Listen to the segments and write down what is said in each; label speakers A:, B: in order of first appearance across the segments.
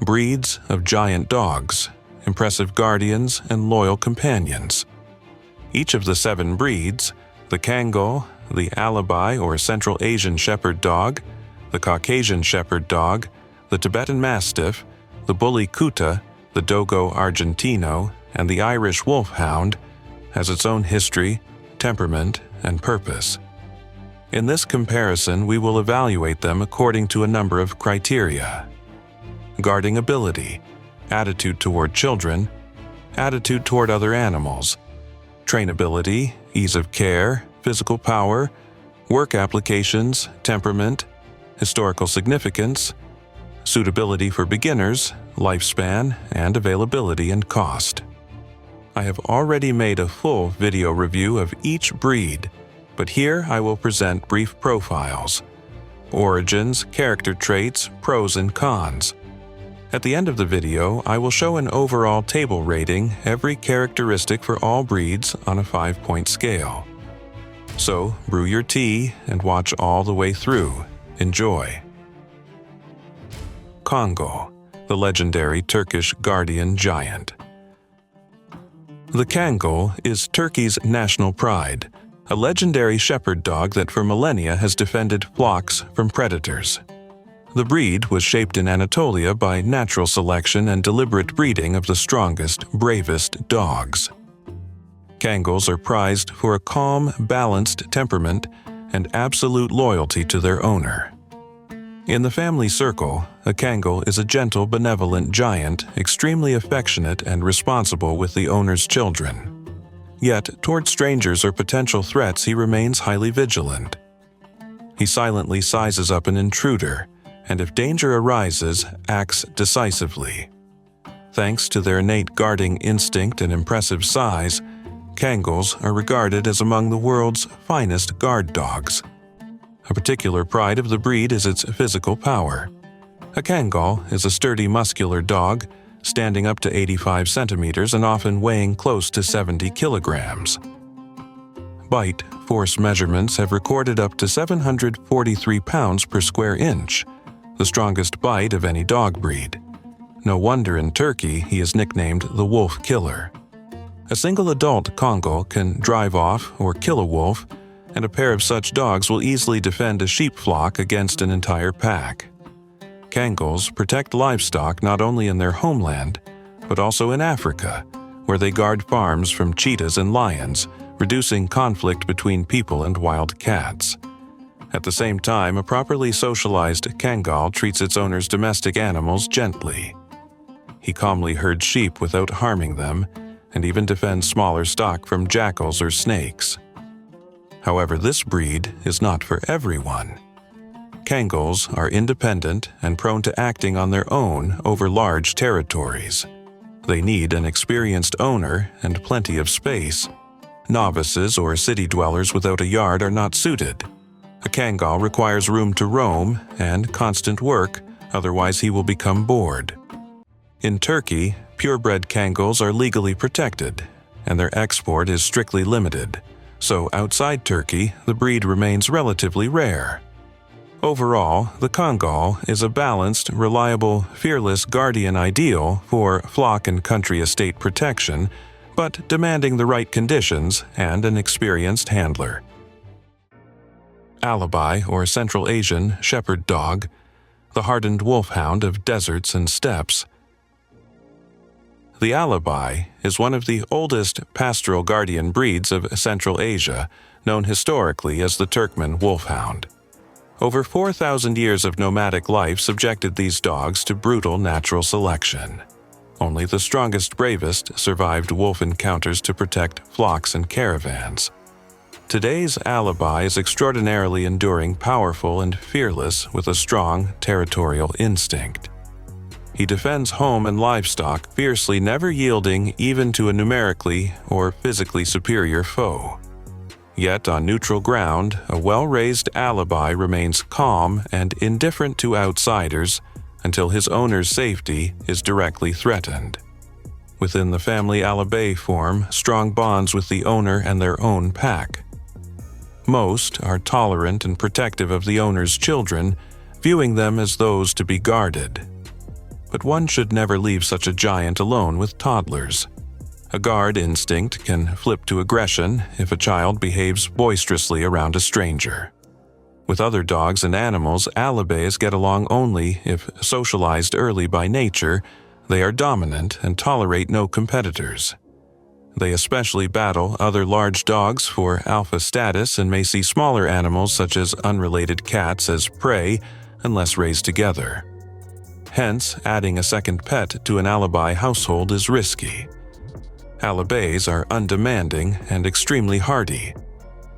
A: breeds of giant dogs, impressive guardians and loyal companions. Each of the 7 breeds, the Kangal, the Alabai or Central Asian Shepherd Dog, the Caucasian Shepherd Dog, the Tibetan Mastiff, the Bully Kutta, the Dogo Argentino, and the Irish Wolfhound, has its own history, temperament, and purpose. In this comparison, we will evaluate them according to a number of criteria: guarding ability, attitude toward children, attitude toward other animals, trainability, ease of care, physical power, work applications, temperament, historical significance, suitability for beginners, lifespan, and availability and cost. I have already made a full video review of each breed, but here I will present brief profiles, origins, character traits, pros and cons. At the end of the video, I will show an overall table rating every characteristic for all breeds on a 5-point scale. So, brew your tea and watch all the way through. Enjoy. Kangal, the legendary Turkish guardian giant. The Kangal is Turkey's national pride, a legendary shepherd dog that for millennia has defended flocks from predators. The breed was shaped in Anatolia by natural selection and deliberate breeding of the strongest, bravest dogs. Kangals are prized for a calm, balanced temperament and absolute loyalty to their owner. In the family circle, a Kangal is a gentle, benevolent giant, extremely affectionate and responsible with the owner's children. Yet, toward strangers or potential threats, he remains highly vigilant. He silently sizes up an intruder, and if danger arises, acts decisively. Thanks to their innate guarding instinct and impressive size, Kangals are regarded as among the world's finest guard dogs. A particular pride of the breed is its physical power. A Kangal is a sturdy, muscular dog, standing up to 85 centimeters and often weighing close to 70 kilograms. Bite force measurements have recorded up to 743 pounds per square inch, the strongest bite of any dog breed. No wonder in Turkey he is nicknamed the Wolf Killer. A single adult Kangal can drive off or kill a wolf, and a pair of such dogs will easily defend a sheep flock against an entire pack. Kangals protect livestock not only in their homeland, but also in Africa, where they guard farms from cheetahs and lions, reducing conflict between people and wild cats. At the same time, a properly socialized Kangal treats its owner's domestic animals gently. He calmly herds sheep without harming them, and even defends smaller stock from jackals or snakes. However, this breed is not for everyone. Kangals are independent and prone to acting on their own over large territories. They need an experienced owner and plenty of space. Novices or city dwellers without a yard are not suited. A Kangal requires room to roam and constant work, otherwise he will become bored. In Turkey, purebred Kangals are legally protected, and their export is strictly limited, so outside Turkey, the breed remains relatively rare. Overall, the Kangal is a balanced, reliable, fearless guardian ideal for flock and country estate protection, but demanding the right conditions and an experienced handler. Alabai, or Central Asian Shepherd Dog, the hardened wolfhound of deserts and steppes. The Alabai is one of the oldest pastoral guardian breeds of Central Asia, known historically as the Turkmen Wolfhound. Over 4,000 years of nomadic life subjected these dogs to brutal natural selection. Only the strongest, bravest survived wolf encounters to protect flocks and caravans. Today's Alabai is extraordinarily enduring, powerful, and fearless with a strong territorial instinct. He defends home and livestock fiercely, never yielding even to a numerically or physically superior foe. Yet on neutral ground, a well-raised Alabai remains calm and indifferent to outsiders until his owner's safety is directly threatened. Within the family, Alabai form strong bonds with the owner and their own pack. Most are tolerant and protective of the owner's children, viewing them as those to be guarded. but one should never leave such a giant alone with toddlers. A guard instinct can flip to aggression if a child behaves boisterously around a stranger. With other dogs and animals, Alabais get along only if socialized early by nature. They are dominant and tolerate no competitors. They especially battle other large dogs for alpha status and may see smaller animals such as unrelated cats as prey unless raised together. Hence, adding a second pet to an Alabai household is risky. Alabais are undemanding and extremely hardy,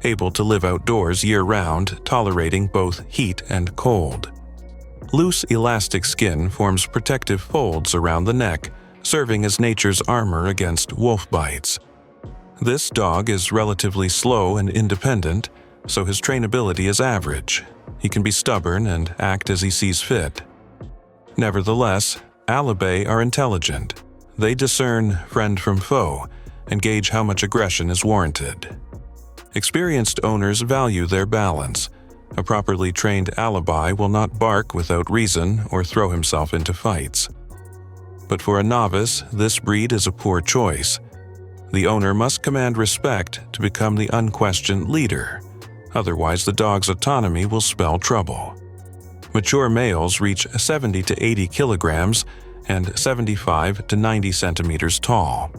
A: able to live outdoors year-round, tolerating both heat and cold. Loose elastic skin forms protective folds around the neck, serving as nature's armor against wolf bites. This dog is relatively slow and independent, so his trainability is average. He can be stubborn and act as he sees fit. Nevertheless, Alabai are intelligent. They discern friend from foe and gauge how much aggression is warranted. Experienced owners value their balance. A properly trained Alabai will not bark without reason or throw himself into fights. But for a novice, this breed is a poor choice. The owner must command respect to become the unquestioned leader. Otherwise, the dog's autonomy will spell trouble. Mature males reach 70 to 80 kilograms and 75 to 90 centimeters tall.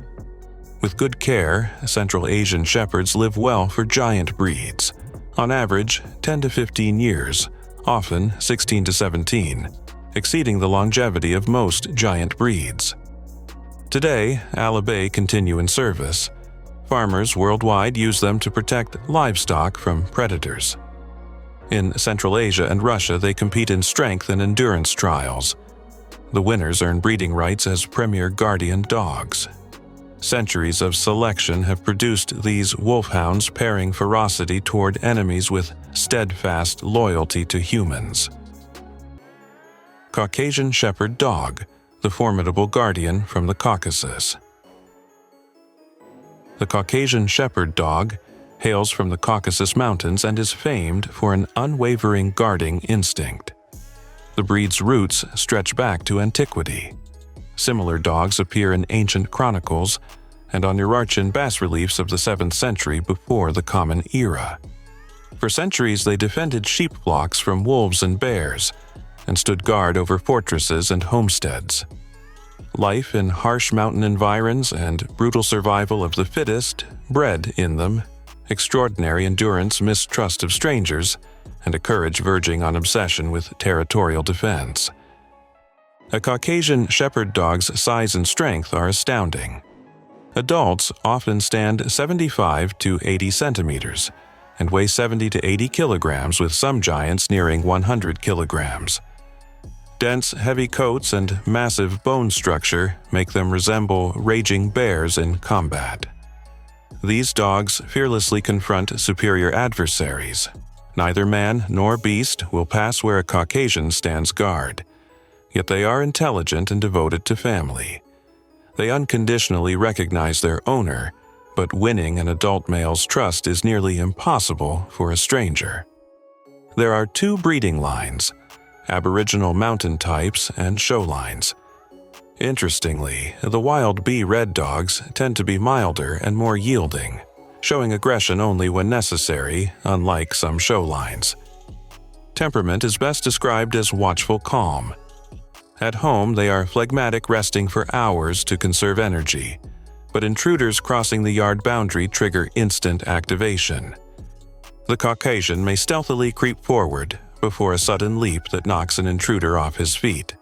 A: With good care, Central Asian Shepherds live well for giant breeds. On average, 10 to 15 years, often 16 to 17, exceeding the longevity of most giant breeds. Today, Alabai continue in service. Farmers worldwide use them to protect livestock from predators. In Central Asia and Russia, they compete in strength and endurance trials. The winners earn breeding rights as premier guardian dogs. Centuries of selection have produced these wolfhounds pairing ferocity toward enemies with steadfast loyalty to humans. Caucasian Shepherd Dog, the formidable guardian from the Caucasus. The Caucasian Shepherd Dog hails from the Caucasus Mountains and is famed for an unwavering guarding instinct. The breed's roots stretch back to antiquity. Similar dogs appear in ancient chronicles and on Urartian bas-reliefs of the 7th century before the Common Era. For centuries, they defended sheep flocks from wolves and bears and stood guard over fortresses and homesteads. Life in harsh mountain environs and brutal survival of the fittest bred in them extraordinary endurance, mistrust of strangers, and a courage verging on obsession with territorial defense. A Caucasian Shepherd dog's size and strength are astounding. Adults often stand 75 to 80 centimeters and weigh 70 to 80 kilograms, with some giants nearing 100 kilograms. Dense, heavy coats and massive bone structure make them resemble raging bears in combat. These dogs fearlessly confront superior adversaries. Neither man nor beast will pass where a Caucasian stands guard. Yet they are intelligent and devoted to family. They unconditionally recognize their owner, but winning an adult male's trust is nearly impossible for a stranger. There are two breeding lines: Aboriginal mountain types and show lines. Interestingly, the wild bee red dogs tend to be milder and more yielding, showing aggression only when necessary, unlike some show lines. Temperament is best described as watchful calm. At home, they are phlegmatic, resting for hours to conserve energy, but intruders crossing the yard boundary trigger instant activation. The Caucasian may stealthily creep forward before a sudden leap that knocks an intruder off his feet.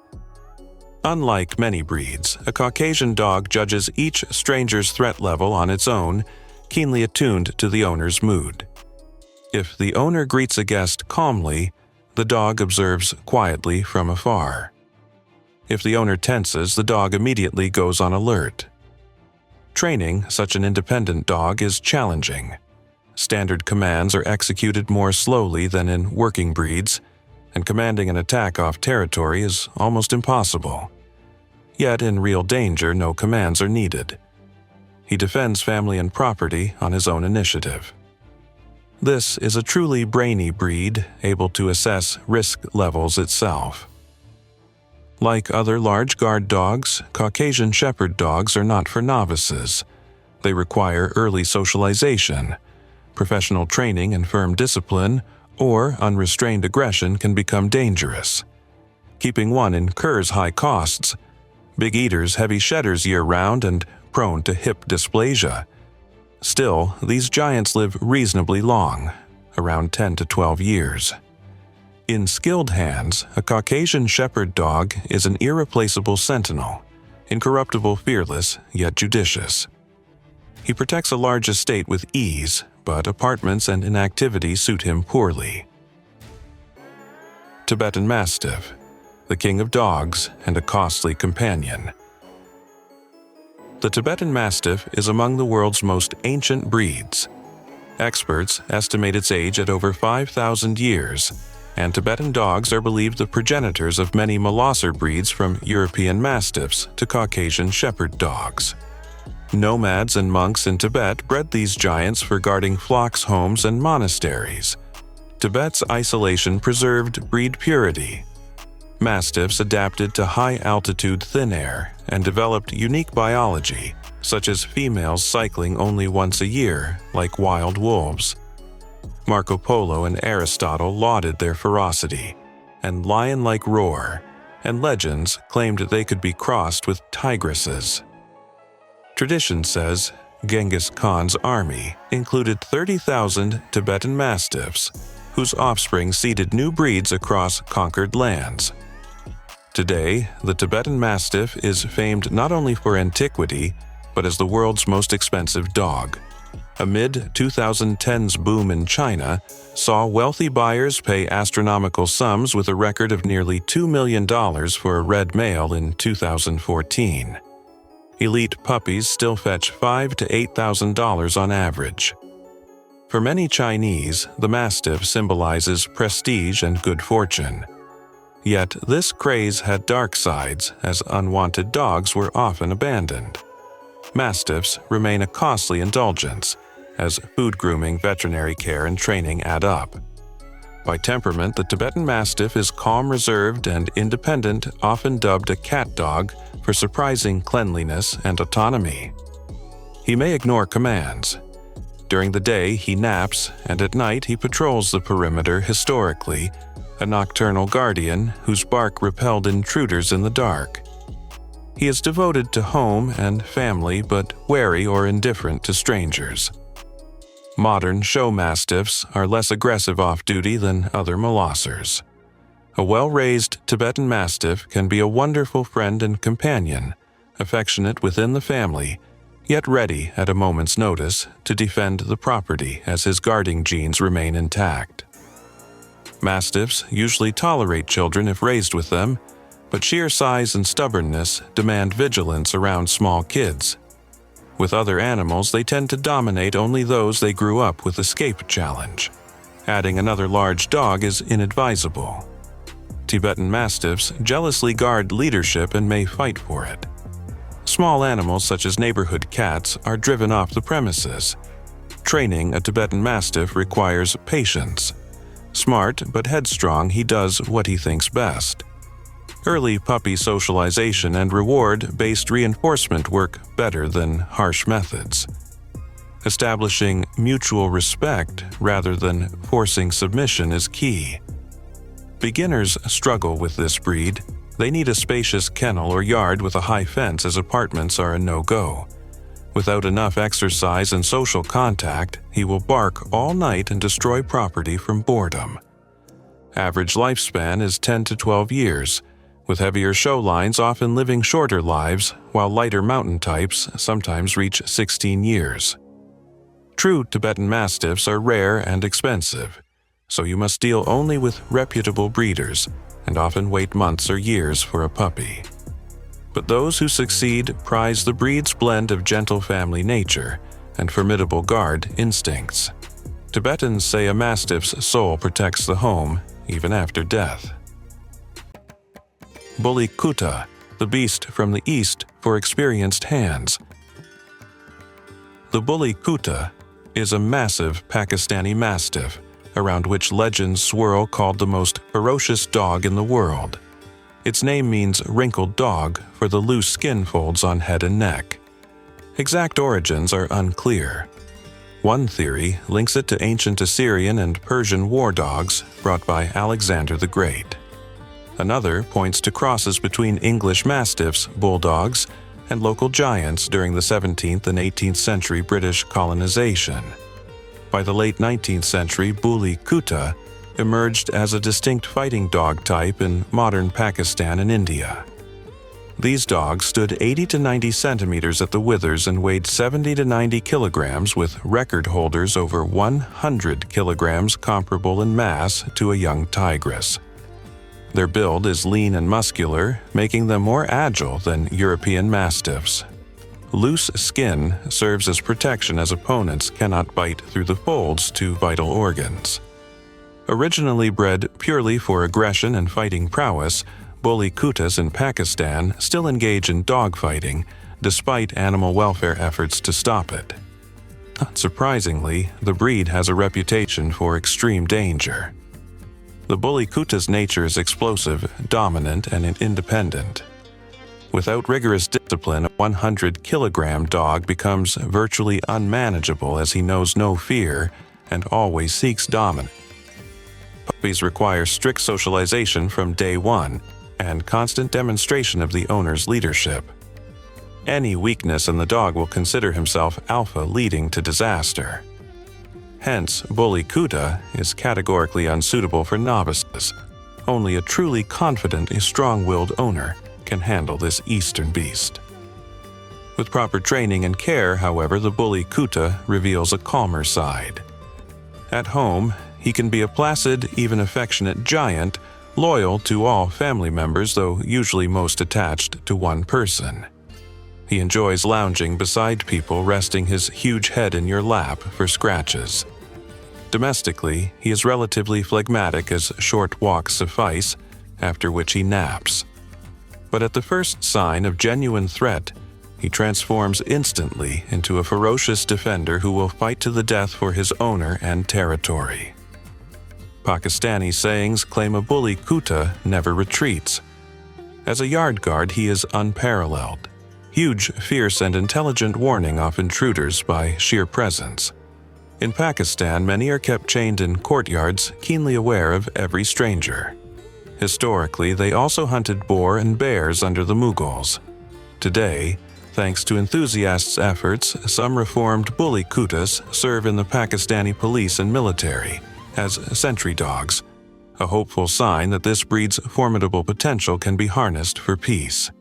A: Unlike many breeds, a Caucasian dog judges each stranger's threat level on its own, keenly attuned to the owner's mood. If the owner greets a guest calmly, the dog observes quietly from afar. If the owner tenses, the dog immediately goes on alert. Training such an independent dog is challenging. Standard commands are executed more slowly than in working breeds, and commanding an attack off territory is almost impossible. Yet in real danger, no commands are needed. He defends family and property on his own initiative. This is a truly brainy breed, able to assess risk levels itself. Like other large guard dogs, Caucasian shepherd dogs are not for novices. They require early socialization. Professional training and firm discipline, or unrestrained aggression can become dangerous. Keeping one incurs high costs. Big eaters, heavy shedders year-round, and prone to hip dysplasia. Still, these giants live reasonably long, around 10 to 12 years. In skilled hands, a Caucasian shepherd dog is an irreplaceable sentinel, incorruptible, fearless, yet judicious. He protects a large estate with ease, but apartments and inactivity suit him poorly. Tibetan Mastiff, the king of dogs and a costly companion. The Tibetan Mastiff is among the world's most ancient breeds. Experts estimate its age at over 5,000 years, and Tibetan dogs are believed the progenitors of many Molosser breeds from European Mastiffs to Caucasian shepherd dogs. Nomads and monks in Tibet bred these giants for guarding flocks, homes, and monasteries. Tibet's isolation preserved breed purity. Mastiffs adapted to high-altitude thin air and developed unique biology, such as females cycling only once a year, like wild wolves. Marco Polo and Aristotle lauded their ferocity and lion-like roar, and legends claimed they could be crossed with tigresses. Tradition says Genghis Khan's army included 30,000 Tibetan Mastiffs, whose offspring seeded new breeds across conquered lands. Today, the Tibetan Mastiff is famed not only for antiquity, but as the world's most expensive dog. A mid-2010s boom in China saw wealthy buyers pay astronomical sums, with a record of nearly $2 million for a red male in 2014. Elite puppies still fetch $5,000 to $8,000 on average. For many Chinese, the Mastiff symbolizes prestige and good fortune. Yet this craze had dark sides, as unwanted dogs were often abandoned. Mastiffs remain a costly indulgence, as food grooming, veterinary care, and training add up. By temperament, the Tibetan Mastiff is calm, reserved, and independent, often dubbed a cat dog for surprising cleanliness and autonomy. He may ignore commands. During the day, he naps, and at night he patrols the perimeter, historically a nocturnal guardian whose bark repelled intruders in the dark. He is devoted to home and family, but wary or indifferent to strangers. Modern show mastiffs are less aggressive off-duty than other Molossers. A well-raised Tibetan Mastiff can be a wonderful friend and companion, affectionate within the family, yet ready at a moment's notice to defend the property as his guarding genes remain intact. Mastiffs usually tolerate children if raised with them, but sheer size and stubbornness demand vigilance around small kids. With other animals, they tend to dominate only those they grew up with escape challenge. Adding another large dog is inadvisable. Tibetan Mastiffs jealously guard leadership and may fight for it. Small animals such as neighborhood cats are driven off the premises. Training a Tibetan Mastiff requires patience. Smart but headstrong, he does what he thinks best. Early puppy socialization and reward-based reinforcement work better than harsh methods. Establishing mutual respect rather than forcing submission is key. Beginners struggle with this breed. They need a spacious kennel or yard with a high fence, as apartments are a no-go. Without enough exercise and social contact, he will bark all night and destroy property from boredom. Average lifespan is 10 to 12 years, with heavier show lines often living shorter lives, while lighter mountain types sometimes reach 16 years. True Tibetan Mastiffs are rare and expensive, so you must deal only with reputable breeders and often wait months or years for a puppy. But those who succeed prize the breed's blend of gentle family nature and formidable guard instincts. Tibetans say a Mastiff's soul protects the home even after death. Bully Kutta, the beast from the east for experienced hands. The bully Kutta is a massive Pakistani Mastiff, around which legends swirl, called the most ferocious dog in the world. Its name means wrinkled dog for the loose skin folds on head and neck. Exact origins are unclear. One theory links it to ancient Assyrian and Persian war dogs brought by Alexander the Great. Another points to crosses between English Mastiffs, bulldogs, and local giants during the 17th and 18th century British colonization. By the late 19th century, Bully Kutta emerged as a distinct fighting dog type in modern Pakistan and India. These dogs stood 80 to 90 centimeters at the withers and weighed 70 to 90 kilograms, with record holders over 100 kilograms comparable in mass to a young tigress. Their build is lean and muscular, making them more agile than European Mastiffs. Loose skin serves as protection as opponents cannot bite through the folds to vital organs. Originally bred purely for aggression and fighting prowess, Bully Kuttas in Pakistan still engage in dogfighting, despite animal welfare efforts to stop it. Not surprisingly, the breed has a reputation for extreme danger. The Bully Kutta's nature is explosive, dominant, and independent. Without rigorous discipline, a 100-kilogram dog becomes virtually unmanageable as he knows no fear and always seeks dominance. Puppies require strict socialization from day one and constant demonstration of the owner's leadership. Any weakness in the dog will consider himself alpha, leading to disaster. Hence, Bully Kutta is categorically unsuitable for novices. Only a truly confident, strong-willed owner can handle this eastern beast. With proper training and care, however, the Bully Kutta reveals a calmer side. At home, he can be a placid, even affectionate giant, loyal to all family members, though usually most attached to one person. He enjoys lounging beside people, resting his huge head in your lap for scratches. Domestically, he is relatively phlegmatic as short walks suffice, after which he naps. But at the first sign of genuine threat, he transforms instantly into a ferocious defender who will fight to the death for his owner and territory. Pakistani sayings claim a Bully Kutta never retreats. As a yard guard, he is unparalleled. Huge, fierce, and intelligent warning off intruders by sheer presence. In Pakistan, many are kept chained in courtyards, keenly aware of every stranger. Historically, they also hunted boar and bears under the Mughals. Today, thanks to enthusiasts' efforts, some reformed Bully Kuttas serve in the Pakistani police and military as sentry dogs, a hopeful sign that this breed's formidable potential can be harnessed for peace.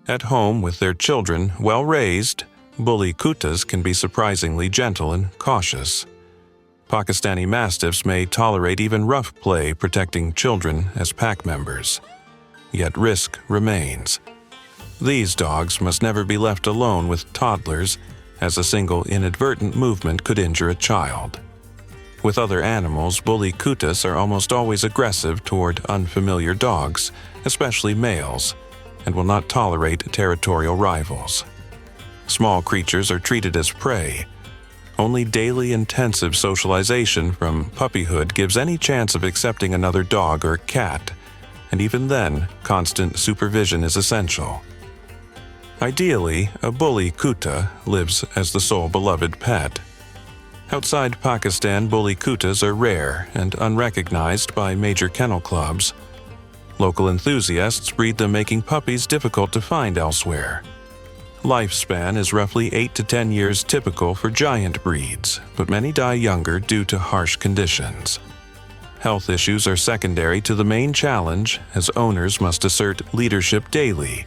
A: At home with their children, well raised, Bully Kuttas can be surprisingly gentle and cautious. Pakistani Mastiffs may tolerate even rough play protecting children as pack members. Yet risk remains. These dogs must never be left alone with toddlers, as a single inadvertent movement could injure a child. With other animals, Bully Kuttas are almost always aggressive toward unfamiliar dogs, especially males, and will not tolerate territorial rivals. Small creatures are treated as prey. Only daily intensive socialization from puppyhood gives any chance of accepting another dog or cat, and even then, constant supervision is essential. Ideally, a Bully Kutta lives as the sole beloved pet. Outside Pakistan, Bully Kuttas are rare and unrecognized by major kennel clubs. Local enthusiasts breed them, making puppies difficult to find elsewhere. Lifespan is roughly 8 to 10 years, typical for giant breeds, but many die younger due to harsh conditions. Health issues are secondary to the main challenge, as owners must assert leadership daily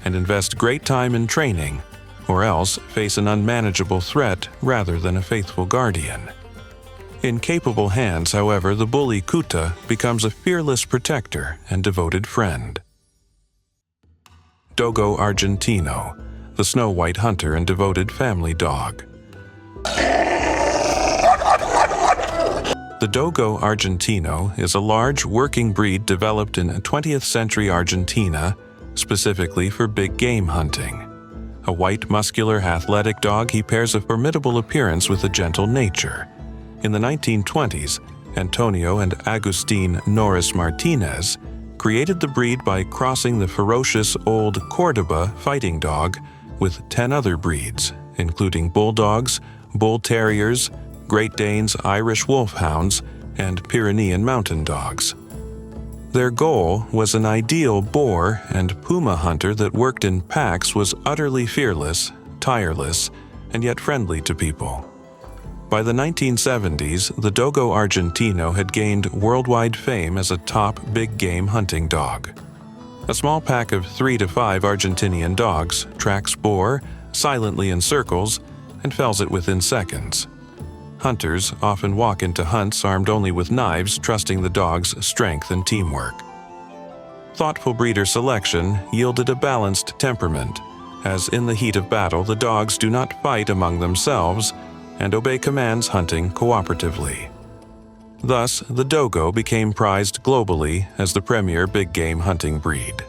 A: and invest great time in training, or else face an unmanageable threat rather than a faithful guardian. In capable hands, however, the Bully Kutta becomes a fearless protector and devoted friend. Dogo Argentino, the snow-white hunter and devoted family dog. The Dogo Argentino is a large working breed developed in 20th century Argentina, specifically for big game hunting. A white, muscular, athletic dog, he pairs a formidable appearance with a gentle nature. In the 1920s, Antonio and Agustin Norris Martinez created the breed by crossing the ferocious old Cordoba fighting dog with 10 other breeds, including bulldogs, bull terriers, Great Danes, Irish wolfhounds, and Pyrenean mountain dogs. Their goal was an ideal boar and puma hunter that worked in packs, was utterly fearless, tireless, and yet friendly to people. By the 1970s, the Dogo Argentino had gained worldwide fame as a top big game hunting dog. A small pack of 3 to 5 Argentinian dogs tracks boar silently in circles and fells it within seconds. Hunters often walk into hunts armed only with knives, trusting the dog's strength and teamwork. Thoughtful breeder selection yielded a balanced temperament, as in the heat of battle the dogs do not fight among themselves and obey commands, hunting cooperatively. Thus, the Dogo became prized globally as the premier big game hunting breed.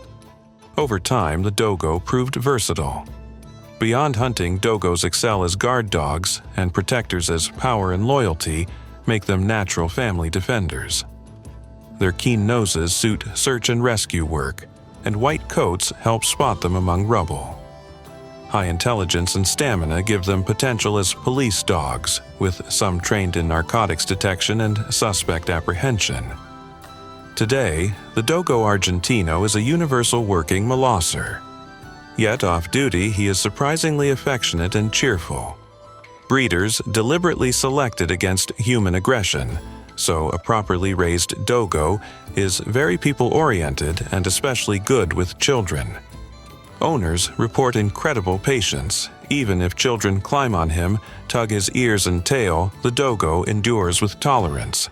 A: Over time, the Dogo proved versatile. Beyond hunting, Dogos excel as guard dogs, and protectors as power and loyalty make them natural family defenders. Their keen noses suit search and rescue work, and white coats help spot them among rubble. High intelligence and stamina give them potential as police dogs, with some trained in narcotics detection and suspect apprehension. Today, the Dogo Argentino is a universal working molosser. Yet off-duty, he is surprisingly affectionate and cheerful. Breeders deliberately selected against human aggression, so a properly raised Dogo is very people-oriented and especially good with children. Owners report incredible patience. Even if children climb on him, tug his ears and tail, the Dogo endures with tolerance.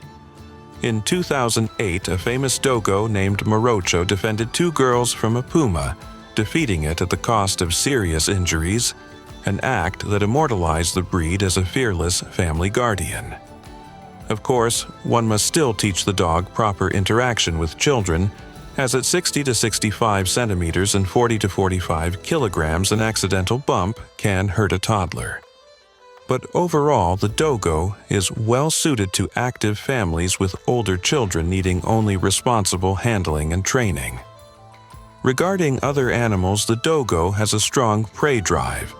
A: In 2008, a famous Dogo named Morocho defended 2 girls from a puma, defeating it at the cost of serious injuries, an act that immortalized the breed as a fearless family guardian. Of course, one must still teach the dog proper interaction with children, as at 60 to 65 centimeters and 40 to 45 kilograms, an accidental bump can hurt a toddler. But overall, the Dogo is well suited to active families with older children needing only responsible handling and training. Regarding other animals, the Dogo has a strong prey drive.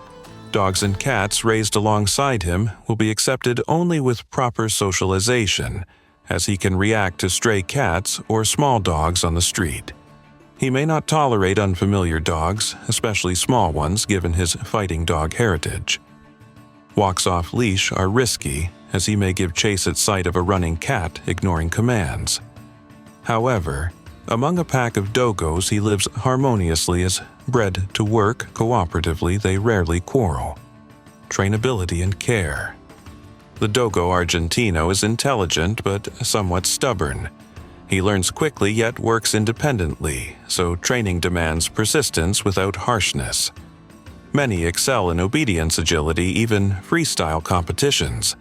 A: Dogs and cats raised alongside him will be accepted only with proper socialization, as he can react to stray cats or small dogs on the street. He may not tolerate unfamiliar dogs, especially small ones, given his fighting dog heritage. Walks off leash are risky, as he may give chase at sight of a running cat, ignoring commands. However, among a pack of Dogos, he lives harmoniously. As bred to work cooperatively, they rarely quarrel. Trainability and care. The Dogo Argentino is intelligent but somewhat stubborn. He learns quickly yet works independently, so training demands persistence without harshness. Many excel in obedience, agility, even freestyle competitions.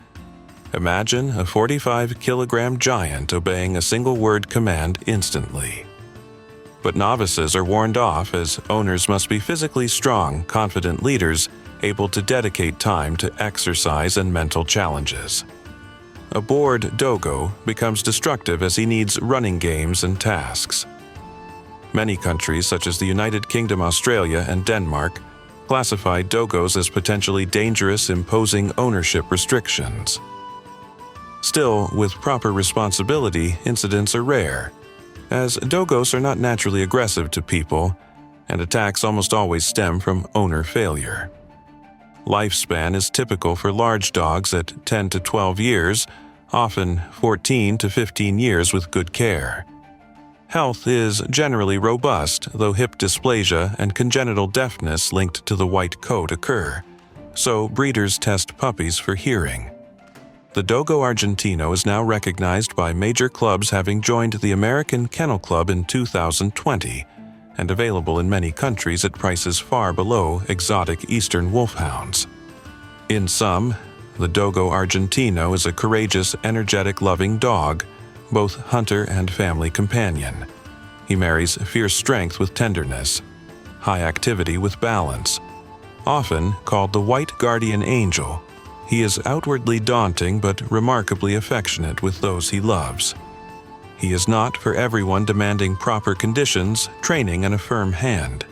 A: Imagine a 45-kilogram giant obeying a single-word command instantly. But novices are warned off, as owners must be physically strong, confident leaders able to dedicate time to exercise and mental challenges. A bored Dogo becomes destructive as he needs running games and tasks. Many countries, such as the United Kingdom, Australia, and Denmark, classify Dogos as potentially dangerous, imposing ownership restrictions. Still, with proper responsibility, incidents are rare, as Dogos are not naturally aggressive to people, and attacks almost always stem from owner failure. Lifespan is typical for large dogs at 10 to 12 years, often 14 to 15 years with good care. Health is generally robust, though hip dysplasia and congenital deafness linked to the white coat occur, so breeders test puppies for hearing. The Dogo Argentino is now recognized by major clubs, having joined the American Kennel Club in 2020, and available in many countries at prices far below exotic eastern wolfhounds. In sum, the Dogo Argentino is a courageous, energetic, loving dog, both hunter and family companion. He marries fierce strength with tenderness, high activity with balance. Often called the white guardian angel, he is outwardly daunting but remarkably affectionate with those he loves. he is not for everyone, demanding proper conditions, training, and a firm hand.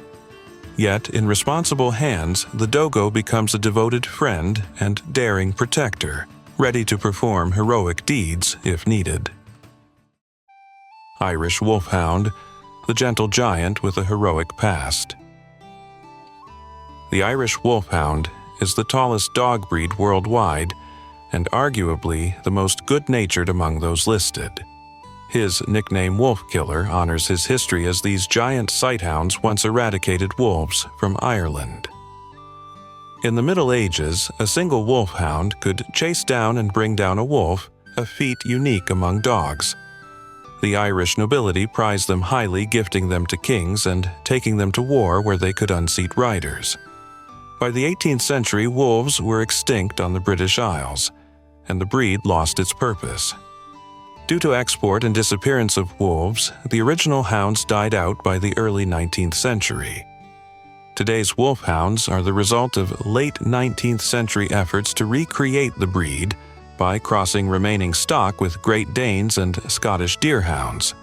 A: Yet, in responsible hands, the Dogo becomes a devoted friend and daring protector, ready to perform heroic deeds if needed. Irish Wolfhound, the gentle giant with a heroic past. The Irish Wolfhound is the tallest dog breed worldwide and arguably the most good-natured among those listed. His nickname Wolf Killer honors his history, as these giant sighthounds once eradicated wolves from Ireland. In the Middle Ages, a single wolfhound could chase down and bring down a wolf, a feat unique among dogs. The Irish nobility prized them highly, gifting them to kings and taking them to war where they could unseat riders. By the 18th century, wolves were extinct on the British Isles, and the breed lost its purpose. Due to export and disappearance of wolves, the original hounds died out by the early 19th century. Today's wolfhounds are the result of late 19th century efforts to recreate the breed by crossing remaining stock with Great Danes and Scottish Deerhounds.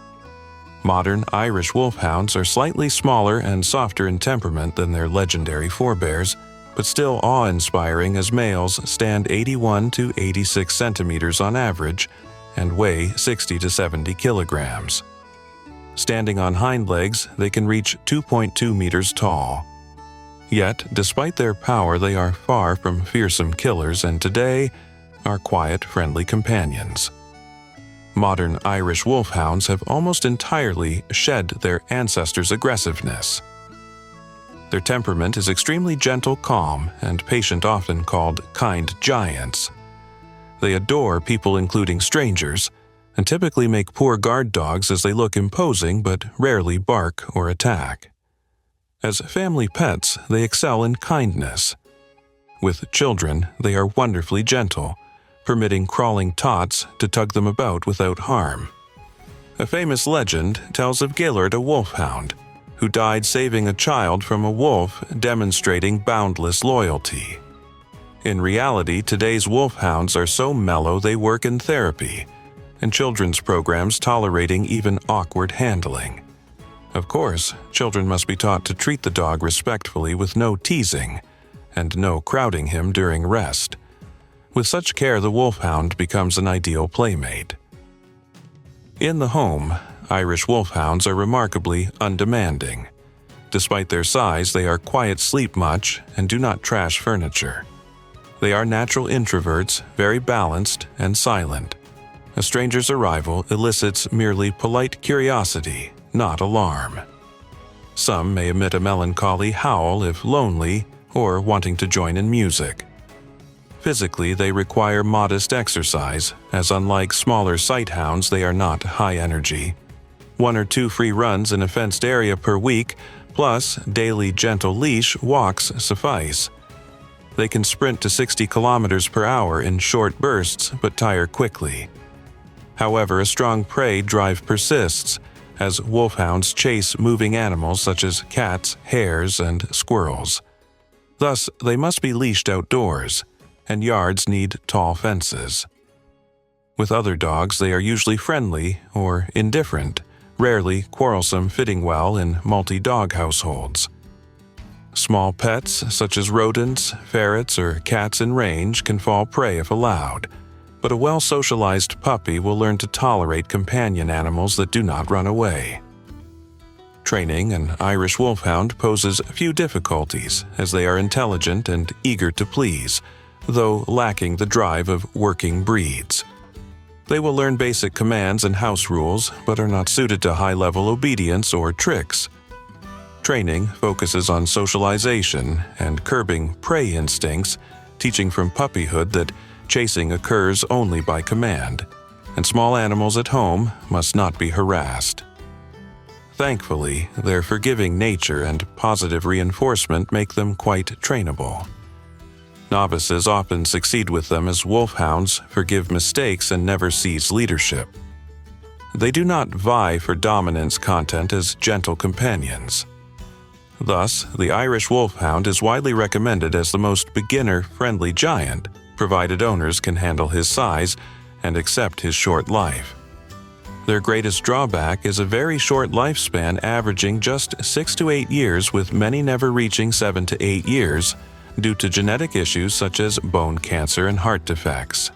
A: Modern Irish Wolfhounds are slightly smaller and softer in temperament than their legendary forebears, but still awe-inspiring, as males stand 81 to 86 centimeters on average and weigh 60 to 70 kilograms. Standing on hind legs, they can reach 2.2 meters tall. Yet, despite their power, they are far from fearsome killers and today are quiet, friendly companions. Modern Irish Wolfhounds have almost entirely shed their ancestors' aggressiveness. Their temperament is extremely gentle, calm, and patient, often called kind giants. They adore people, including strangers, and typically make poor guard dogs as they look imposing but rarely bark or attack. As family pets, they excel in kindness. With children, they are wonderfully gentle, permitting crawling tots to tug them about without harm. A famous legend tells of Gillard, a wolfhound, who died saving a child from a wolf, demonstrating boundless loyalty. In reality, today's wolfhounds are so mellow they work in therapy and children's programs tolerating even awkward handling. Of course, children must be taught to treat the dog respectfully with no teasing and no crowding him during rest. With such care, the wolfhound becomes an ideal playmate. In the home, Irish Wolfhounds are remarkably undemanding. Despite their size, they are quiet, sleep much, and do not trash furniture. They are natural introverts, very balanced and silent. A stranger's arrival elicits merely polite curiosity, not alarm. Some may emit a melancholy howl if lonely or wanting to join in music. Physically, they require modest exercise, as unlike smaller sighthounds, they are not high energy. 1 or 2 free runs in a fenced area per week, plus daily gentle leash walks suffice. They can sprint to 60 kilometers per hour in short bursts but tire quickly. However, a strong prey drive persists, as wolfhounds chase moving animals such as cats, hares, and squirrels. Thus, they must be leashed outdoors, and yards need tall fences. With other dogs, they are usually friendly or indifferent, rarely quarrelsome, fitting well in multi-dog households. Small pets, such as rodents, ferrets, or cats in range, can fall prey if allowed, but a well-socialized puppy will learn to tolerate companion animals that do not run away. Training an Irish Wolfhound poses few difficulties, as they are intelligent and eager to please, though lacking the drive of working breeds. They will learn basic commands and house rules, but are not suited to high-level obedience or tricks. Training focuses on socialization and curbing prey instincts, teaching from puppyhood that chasing occurs only by command, and small animals at home must not be harassed. Thankfully, their forgiving nature and positive reinforcement make them quite trainable. Novices often succeed with them, as wolfhounds forgive mistakes and never seize leadership. They do not vie for dominance content as gentle companions. Thus, the Irish Wolfhound is widely recommended as the most beginner-friendly giant, provided owners can handle his size and accept his short life. Their greatest drawback is a very short lifespan, averaging just 6 to 8 years, with many never reaching 7 to 8 years due to genetic issues such as bone cancer and heart defects.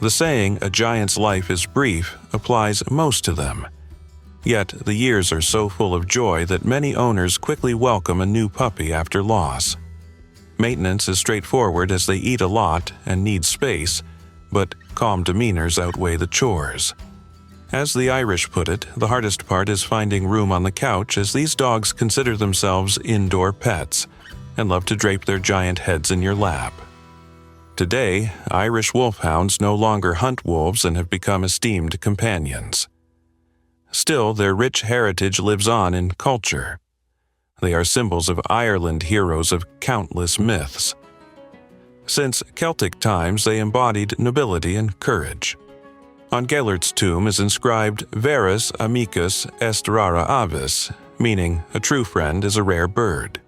A: The saying, "a giant's life is brief," applies most to them. Yet the years are so full of joy that many owners quickly welcome a new puppy after loss. Maintenance is straightforward as they eat a lot and need space, but calm demeanors outweigh the chores. As the Irish put it, the hardest part is finding room on the couch, as these dogs consider themselves indoor pets and love to drape their giant heads in your lap. Today, Irish wolfhounds no longer hunt wolves and have become esteemed companions. Still, their rich heritage lives on in culture. They are symbols of Ireland, heroes of countless myths. Since Celtic times, they embodied nobility and courage. On Gellert's tomb is inscribed "Verus amicus est rara avis," meaning a true friend is a rare bird.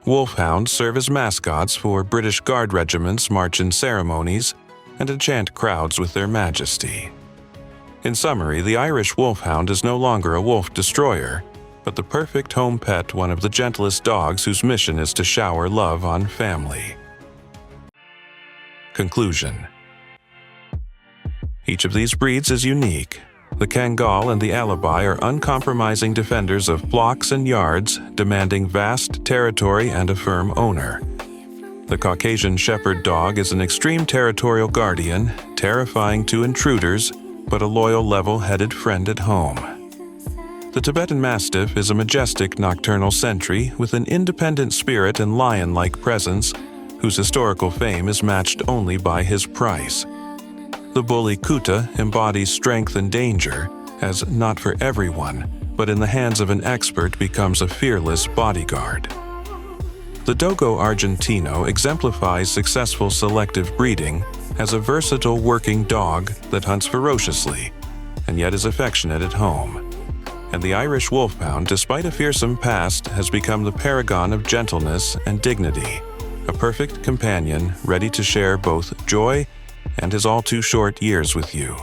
A: Wolfhounds serve as mascots for British Guard regiments, march in ceremonies, and enchant crowds with their majesty. In summary, the Irish Wolfhound is no longer a wolf destroyer, but the perfect home pet, one of the gentlest dogs whose mission is to shower love on family. Conclusion. Each of these breeds is unique. The Kangal and the Alabai are uncompromising defenders of flocks and yards, demanding vast territory and a firm owner. The Caucasian Shepherd Dog is an extreme territorial guardian, terrifying to intruders, but a loyal, level-headed friend at home. The Tibetan Mastiff is a majestic nocturnal sentry with an independent spirit and lion-like presence, whose historical fame is matched only by his price. The bully Kutta embodies strength and danger, as not for everyone, but in the hands of an expert becomes a fearless bodyguard. The Dogo Argentino exemplifies successful selective breeding as a versatile working dog that hunts ferociously, and yet is affectionate at home. And the Irish Wolfhound, despite a fearsome past, has become the paragon of gentleness and dignity, a perfect companion ready to share both joy and his all-too-short years with you.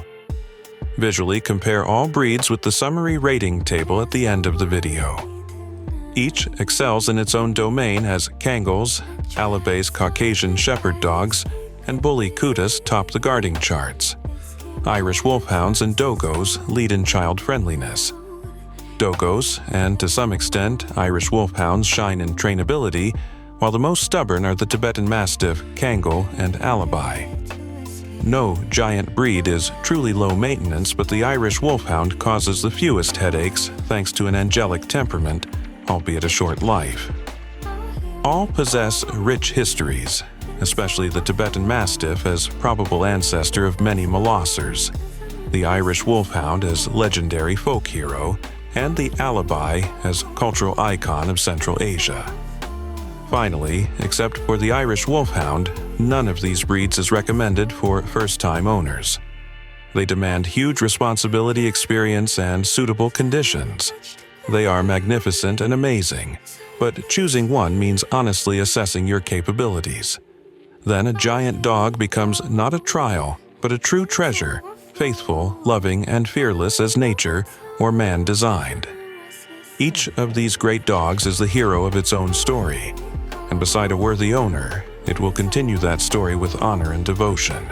A: Visually compare all breeds with the summary rating table at the end of the video. Each excels in its own domain, as Kangals, Alabai's Caucasian Shepherd Dogs, and bully Kuttas top the guarding charts. Irish Wolfhounds and Dogos lead in child-friendliness. Dogos, and to some extent Irish Wolfhounds, shine in trainability, while the most stubborn are the Tibetan Mastiff, Kangal, and Alabai. No giant breed is truly low maintenance, but the Irish Wolfhound causes the fewest headaches thanks to an angelic temperament, albeit a short life. All possess rich histories, especially the Tibetan Mastiff as probable ancestor of many Molossers, the Irish Wolfhound as legendary folk hero, and the Alabai as cultural icon of Central Asia. Finally, except for the Irish Wolfhound, none of these breeds is recommended for first-time owners. They demand huge responsibility, experience, and suitable conditions. They are magnificent and amazing, but choosing one means honestly assessing your capabilities. Then a giant dog becomes not a trial, but a true treasure, faithful, loving, and fearless as nature or man designed. Each of these great dogs is the hero of its own story, and beside a worthy owner, it will continue that story with honor and devotion.